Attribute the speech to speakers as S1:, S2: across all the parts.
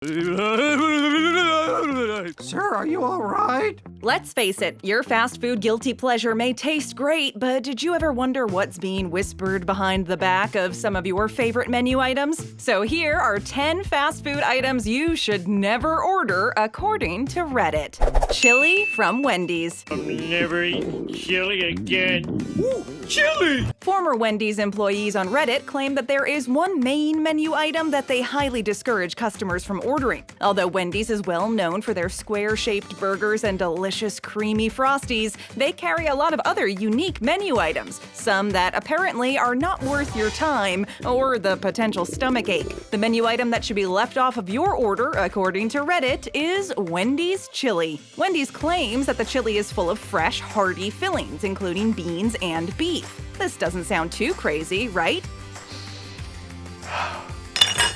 S1: Sir, are you all right?
S2: Let's face it, your fast food guilty pleasure may taste great, but did you ever wonder what's being whispered behind the back of some of your favorite menu items? So here are 10 fast food items you should never order according to Reddit. Chili from Wendy's.
S3: I'll never eat chili again.
S1: Ooh, chili!
S2: Former Wendy's employees on Reddit claim that there is one main menu item that they highly discourage customers from ordering. Although Wendy's is well known for their square-shaped burgers and delicious creamy Frosties, they carry a lot of other unique menu items, some that apparently are not worth your time or the potential stomachache. The menu item that should be left off of your order, according to Reddit, is Wendy's chili. Wendy's claims that the chili is full of fresh, hearty fillings, including beans and beef. This doesn't sound too crazy, right?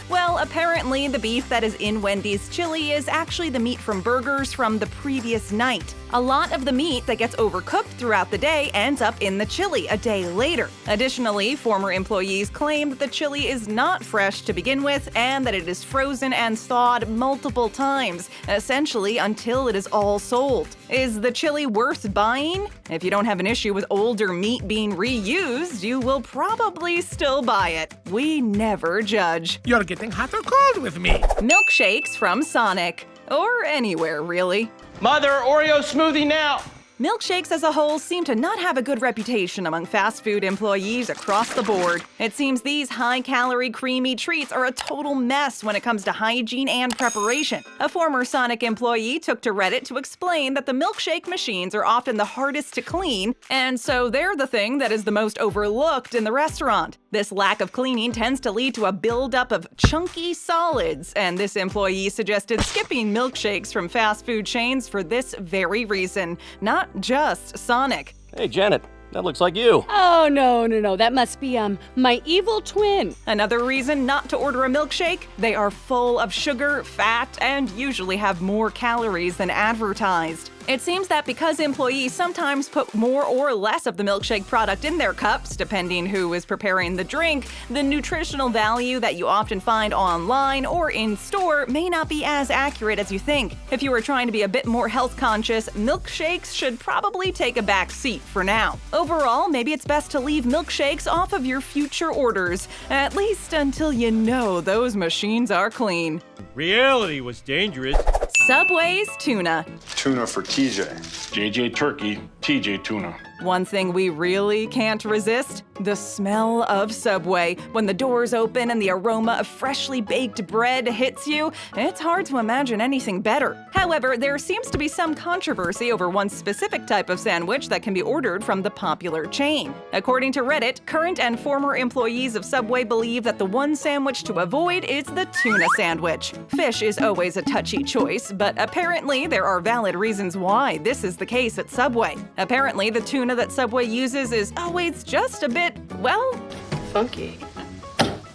S2: Well, apparently the beef that is in Wendy's chili is actually the meat from burgers from the previous night. A lot of the meat that gets overcooked throughout the day ends up in the chili a day later. Additionally, former employees claim that the chili is not fresh to begin with and that it is frozen and thawed multiple times, essentially until it is all sold. Is the chili worth buying? If you don't have an issue with older meat being reused, you will probably still buy it. We never judge.
S1: You're getting hot or cold with me.
S2: Milkshakes from Sonic. Or anywhere, really.
S4: Mother, Oreo smoothie now!
S2: Milkshakes as a whole seem to not have a good reputation among fast food employees across the board. It seems these high-calorie, creamy treats are a total mess when it comes to hygiene and preparation. A former Sonic employee took to Reddit to explain that the milkshake machines are often the hardest to clean, and so they're the thing that is the most overlooked in the restaurant. This lack of cleaning tends to lead to a buildup of chunky solids, and this employee suggested skipping milkshakes from fast food chains for this very reason. Not just Sonic.
S5: Hey, Janet, that looks like you.
S6: Oh, no. That must be, my evil twin.
S2: Another reason not to order a milkshake? They are full of sugar, fat, and usually have more calories than advertised. It seems that because employees sometimes put more or less of the milkshake product in their cups, depending who is preparing the drink, the nutritional value that you often find online or in store may not be as accurate as you think. If you are trying to be a bit more health conscious, milkshakes should probably take a back seat for now. Overall, maybe it's best to leave milkshakes off of your future orders, at least until you know those machines are clean.
S3: Reality was dangerous.
S2: Subway's Tuna.
S7: Tuna for TJ.
S8: JJ Turkey, TJ Tuna.
S2: One thing we really can't resist? The smell of Subway. When the doors open and the aroma of freshly baked bread hits you, it's hard to imagine anything better. However, there seems to be some controversy over one specific type of sandwich that can be ordered from the popular chain. According to Reddit, current and former employees of Subway believe that the one sandwich to avoid is the tuna sandwich. Fish is always a touchy choice, but apparently there are valid reasons why this is the case at Subway. Apparently, the tuna that Subway uses is always just a bit, well,
S6: Funky.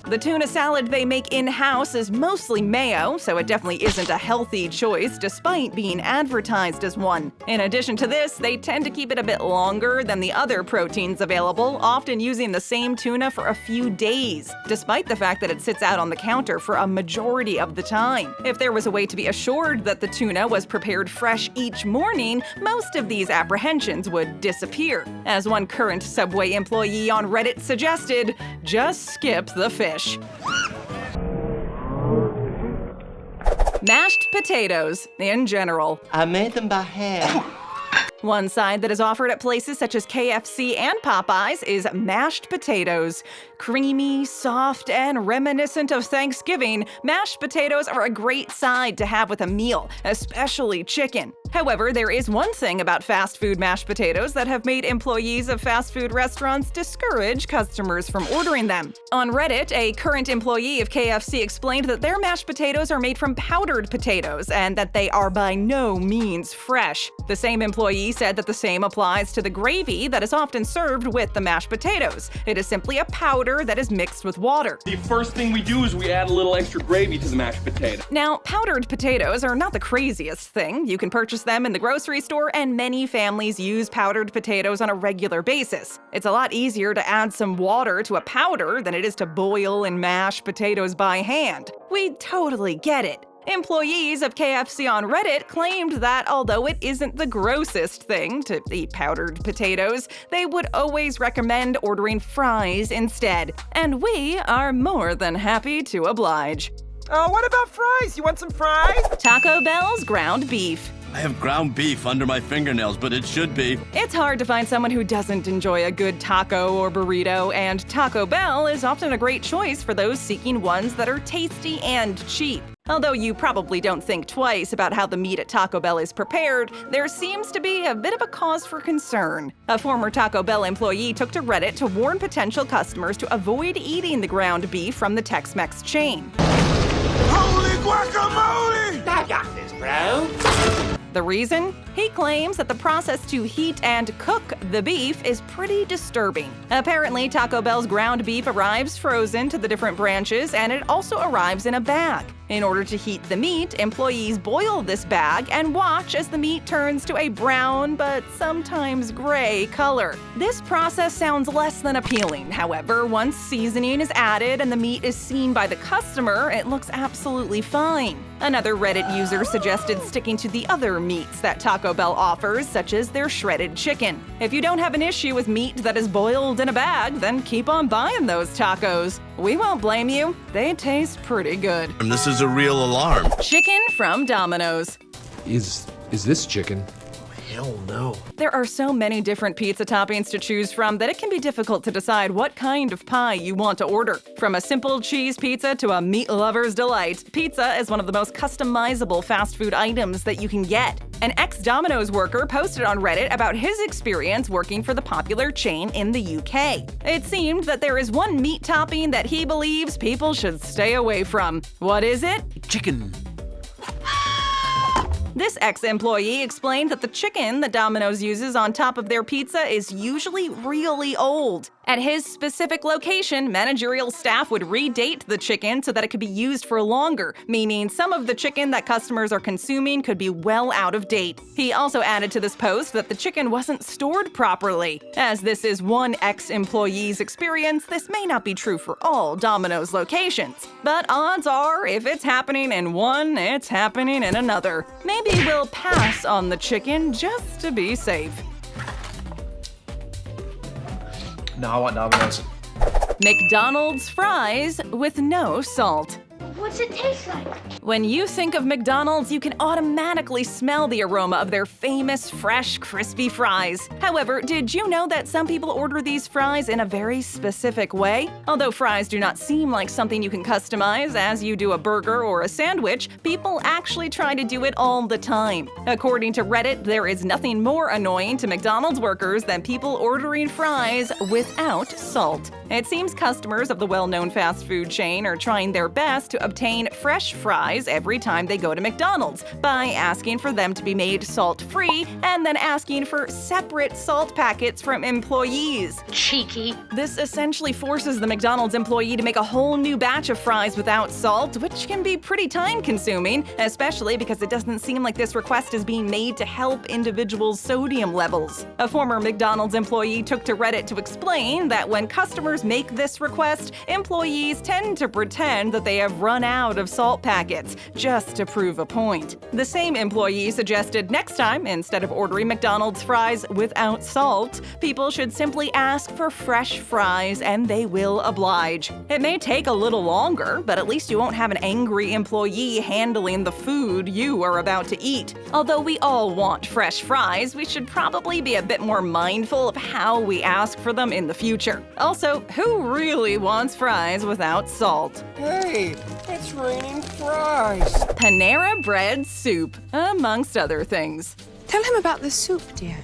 S2: the tuna salad they make in-house is mostly mayo, so it definitely isn't a healthy choice despite being advertised as one. In addition to this, they tend to keep it a bit longer than the other proteins available, often using the same tuna for a few days, despite the fact that it sits out on the counter for a majority of the time. If there was a way to be assured that the tuna was prepared fresh each morning, most of these apprehensions would disappear. As one current Subway employee on Reddit suggested, just skip the fish. Mashed potatoes, in general.
S4: I made them by hand.
S2: One side that is offered at places such as KFC and Popeyes is mashed potatoes. Creamy, soft, and reminiscent of Thanksgiving, mashed potatoes are a great side to have with a meal, especially chicken. However, there is one thing about fast food mashed potatoes that have made employees of fast food restaurants discourage customers from ordering them. On Reddit, a current employee of KFC explained that their mashed potatoes are made from powdered potatoes and that they are by no means fresh. The same employee said that the same applies to the gravy that is often served with the mashed potatoes. It is simply a powder that is mixed with water.
S4: The first thing we do is we add a little extra gravy to the mashed potato.
S2: Now, powdered potatoes are not the craziest thing. You can purchase them in the grocery store, and many families use powdered potatoes on a regular basis. It's a lot easier to add some water to a powder than it is to boil and mash potatoes by hand. We totally get it. Employees of KFC on Reddit claimed that although it isn't the grossest thing to eat powdered potatoes, they would always recommend ordering fries instead. And we are more than happy to oblige.
S7: What about fries? You want some fries?
S2: Taco Bell's ground beef.
S9: I have ground beef under my fingernails, but it should be.
S2: It's hard to find someone who doesn't enjoy a good taco or burrito, and Taco Bell is often a great choice for those seeking ones that are tasty and cheap. Although you probably don't think twice about how the meat at Taco Bell is prepared, there seems to be a bit of a cause for concern. A former Taco Bell employee took to Reddit to warn potential customers to avoid eating the ground beef from the Tex-Mex chain.
S1: Holy guacamole! I got this, bro.
S2: The reason? He claims that the process to heat and cook the beef is pretty disturbing. Apparently, Taco Bell's ground beef arrives frozen to the different branches, and it also arrives in a bag. In order to heat the meat, employees boil this bag and watch as the meat turns to a brown but sometimes gray color. This process sounds less than appealing. However, once seasoning is added and the meat is seen by the customer, it looks absolutely fine. Another Reddit user suggested sticking to the other meats that Taco Bell offers, such as their shredded chicken. If you don't have an issue with meat that is boiled in a bag, then keep on buying those tacos. We won't blame you. They taste pretty good.
S9: And this is a real alarm.
S2: Chicken from Domino's.
S10: Is this chicken?
S1: Hell no.
S2: There are so many different pizza toppings to choose from that it can be difficult to decide what kind of pie you want to order. From a simple cheese pizza to a meat lover's delight, pizza is one of the most customizable fast food items that you can get. An ex-Domino's worker posted on Reddit about his experience working for the popular chain in the UK. It seemed that there is one meat topping that he believes people should stay away from. What is it?
S1: Chicken.
S2: This ex-employee explained that the chicken that Domino's uses on top of their pizza is usually really old. At his specific location, managerial staff would redate the chicken so that it could be used for longer, meaning some of the chicken that customers are consuming could be well out of date. He also added to this post that the chicken wasn't stored properly. As this is one ex-employee's experience, this may not be true for all Domino's locations. But odds are, if it's happening in one, it's happening in another. Maybe we'll pass on the chicken just to be safe.
S7: No, I want Domino's.
S2: McDonald's fries with no salt.
S11: What's it taste like?
S2: When you think of McDonald's, you can automatically smell the aroma of their famous, fresh, crispy fries. However, did you know that some people order these fries in a very specific way? Although fries do not seem like something you can customize as you do a burger or a sandwich, people actually try to do it all the time. According to Reddit, there is nothing more annoying to McDonald's workers than people ordering fries without salt. It seems customers of the well-known fast food chain are trying their best to obtain fresh fries every time they go to McDonald's by asking for them to be made salt-free and then asking for separate salt packets from employees.
S11: Cheeky.
S2: This essentially forces the McDonald's employee to make a whole new batch of fries without salt, which can be pretty time-consuming, especially because it doesn't seem like this request is being made to help individuals' sodium levels. A former McDonald's employee took to Reddit to explain that when customers make this request, employees tend to pretend that they have run out of salt packets just to prove a point. The same employee suggested next time, instead of ordering McDonald's fries without salt, people should simply ask for fresh fries and they will oblige. It may take a little longer, but at least you won't have an angry employee handling the food you are about to eat. Although we all want fresh fries, we should probably be a bit more mindful of how we ask for them in the future. Also, who really wants fries without salt?
S1: Hey, it's raining fries.
S2: Panera bread soup, amongst other things.
S12: Tell him about the soup, dear.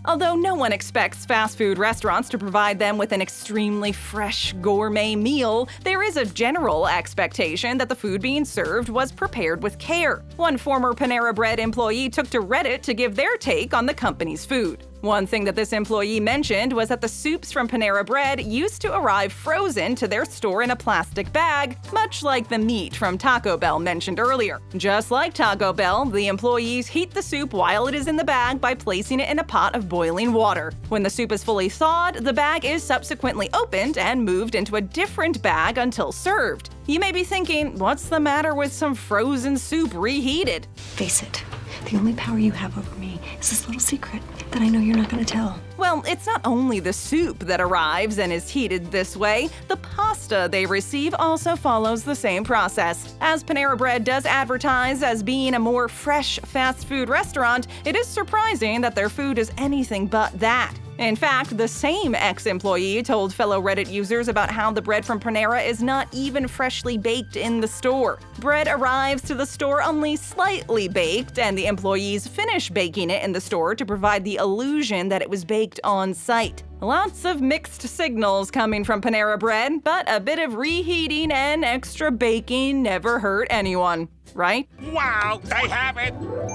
S2: Although no one expects fast food restaurants to provide them with an extremely fresh gourmet meal, there is a general expectation that the food being served was prepared with care. One former Panera Bread employee took to Reddit to give their take on the company's food. One thing that this employee mentioned was that the soups from Panera Bread used to arrive frozen to their store in a plastic bag, much like the meat from Taco Bell mentioned earlier. Just like Taco Bell, the employees heat the soup while it is in the bag by placing it in a pot of boiling water. When the soup is fully thawed, the bag is subsequently opened and moved into a different bag until served. You may be thinking, what's the matter with some frozen soup reheated?
S12: Face it, the only power you have over me is this little secret that I know you're not going to tell.
S2: Well, it's not only the soup that arrives and is heated this way, the pasta they receive also follows the same process. As Panera Bread does advertise as being a more fresh fast food restaurant, it is surprising that their food is anything but that. In fact, the same ex-employee told fellow Reddit users about how the bread from Panera is not even freshly baked in the store. Bread arrives to the store only slightly baked, and the employees finish baking it in the store to provide the illusion that it was baked on site. Lots of mixed signals coming from Panera Bread, but a bit of reheating and extra baking never hurt anyone, right?
S1: Wow, they have it!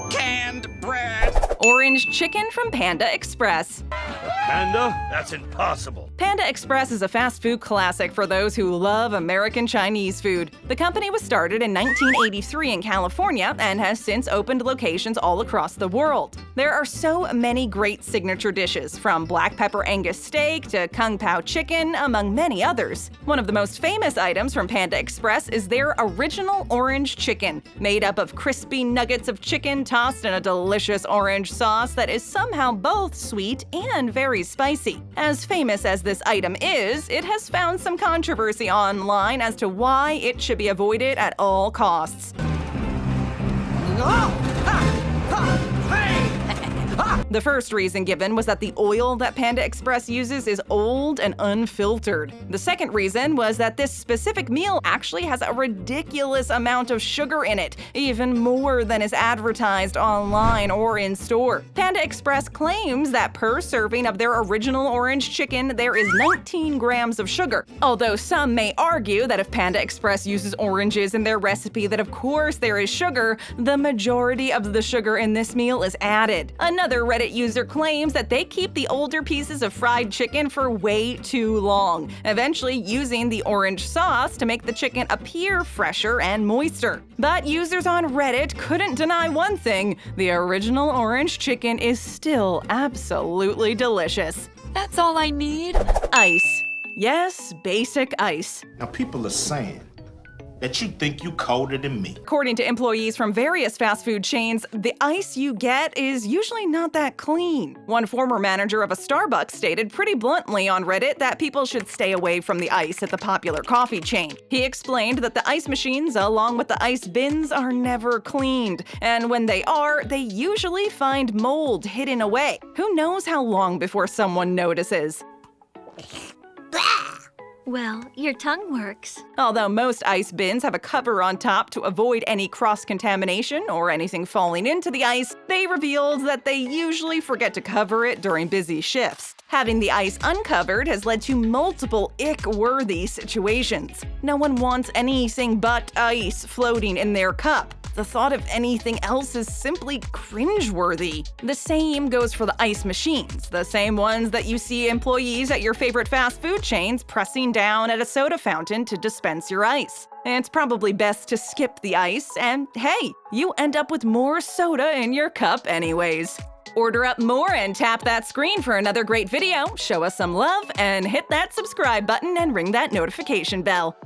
S1: Canned bread!
S2: Orange chicken from Panda Express.
S3: Panda? That's impossible.
S2: Panda Express is a fast food classic for those who love American Chinese food. The company was started in 1983 in California and has since opened locations all across the world. There are so many great signature dishes, from black pepper Angus steak to Kung Pao chicken, among many others. One of the most famous items from Panda Express is their original orange chicken, made up of crispy nuggets of chicken tossed in a delicious orange sauce that is somehow both sweet and very spicy. As famous as this item is, it has found some controversy online as to why it should be avoided at all costs. The first reason given was that the oil that Panda Express uses is old and unfiltered. The second reason was that this specific meal actually has a ridiculous amount of sugar in it, even more than is advertised online or in store. Panda Express claims that per serving of their original orange chicken, there is 19 grams of sugar. Although some may argue that if Panda Express uses oranges in their recipe, that of course there is sugar, the majority of the sugar in this meal is added. Another Reddit user claims that they keep the older pieces of fried chicken for way too long, eventually using the orange sauce to make the chicken appear fresher and moister. But users on Reddit couldn't deny one thing: the original orange chicken is still absolutely delicious.
S12: That's all I need.
S2: Ice. Yes, basic ice.
S1: Now people are saying that you think you colder than me.
S2: According to employees from various fast food chains, the ice you get is usually not that clean. One former manager of a Starbucks stated pretty bluntly on Reddit that people should stay away from the ice at the popular coffee chain. He explained that the ice machines, along with the ice bins, are never cleaned, and when they are, they usually find mold hidden away. Who knows how long before someone notices?
S11: Well, your tongue works.
S2: Although most ice bins have a cover on top to avoid any cross-contamination or anything falling into the ice, they revealed that they usually forget to cover it during busy shifts. Having the ice uncovered has led to multiple ick-worthy situations. No one wants anything but ice floating in their cup. The thought of anything else is simply cringeworthy. The same goes for the ice machines, the same ones that you see employees at your favorite fast food chains pressing down at a soda fountain to dispense your ice. It's probably best to skip the ice, and hey, you end up with more soda in your cup anyways. Order up more and tap that screen for another great video, show us some love, and hit that subscribe button and ring that notification bell.